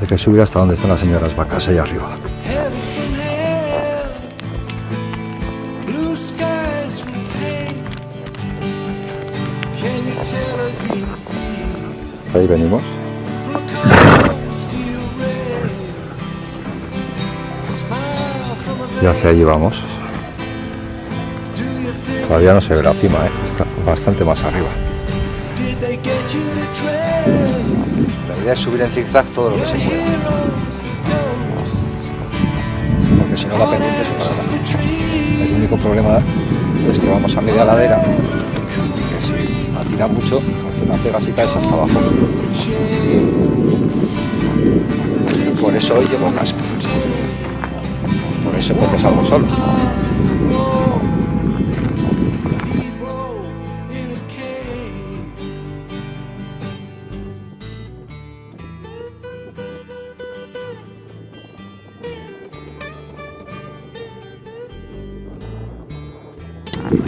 Hay que subir hasta donde están las señoras vacas, ahí arriba. Ahí venimos. Y hacia allí vamos. Todavía no se ve la cima, está bastante más arriba. La idea es subir en zigzag todo lo que se pueda, porque si no la pendiente se parará. El único problema es que vamos a media ladera, que si atira mucho, hace una pega y caes hasta abajo. Por eso hoy llevo casco. Por eso, porque salgo solo.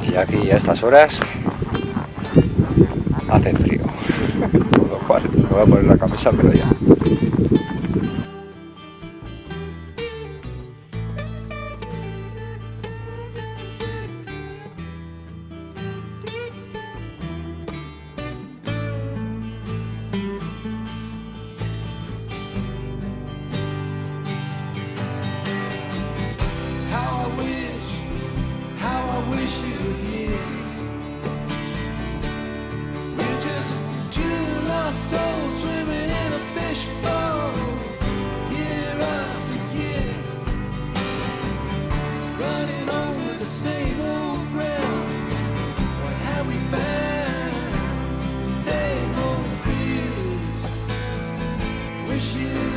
Y aquí a estas horas hace frío, con lo cual me voy a poner la camisa, pero ya. Wish you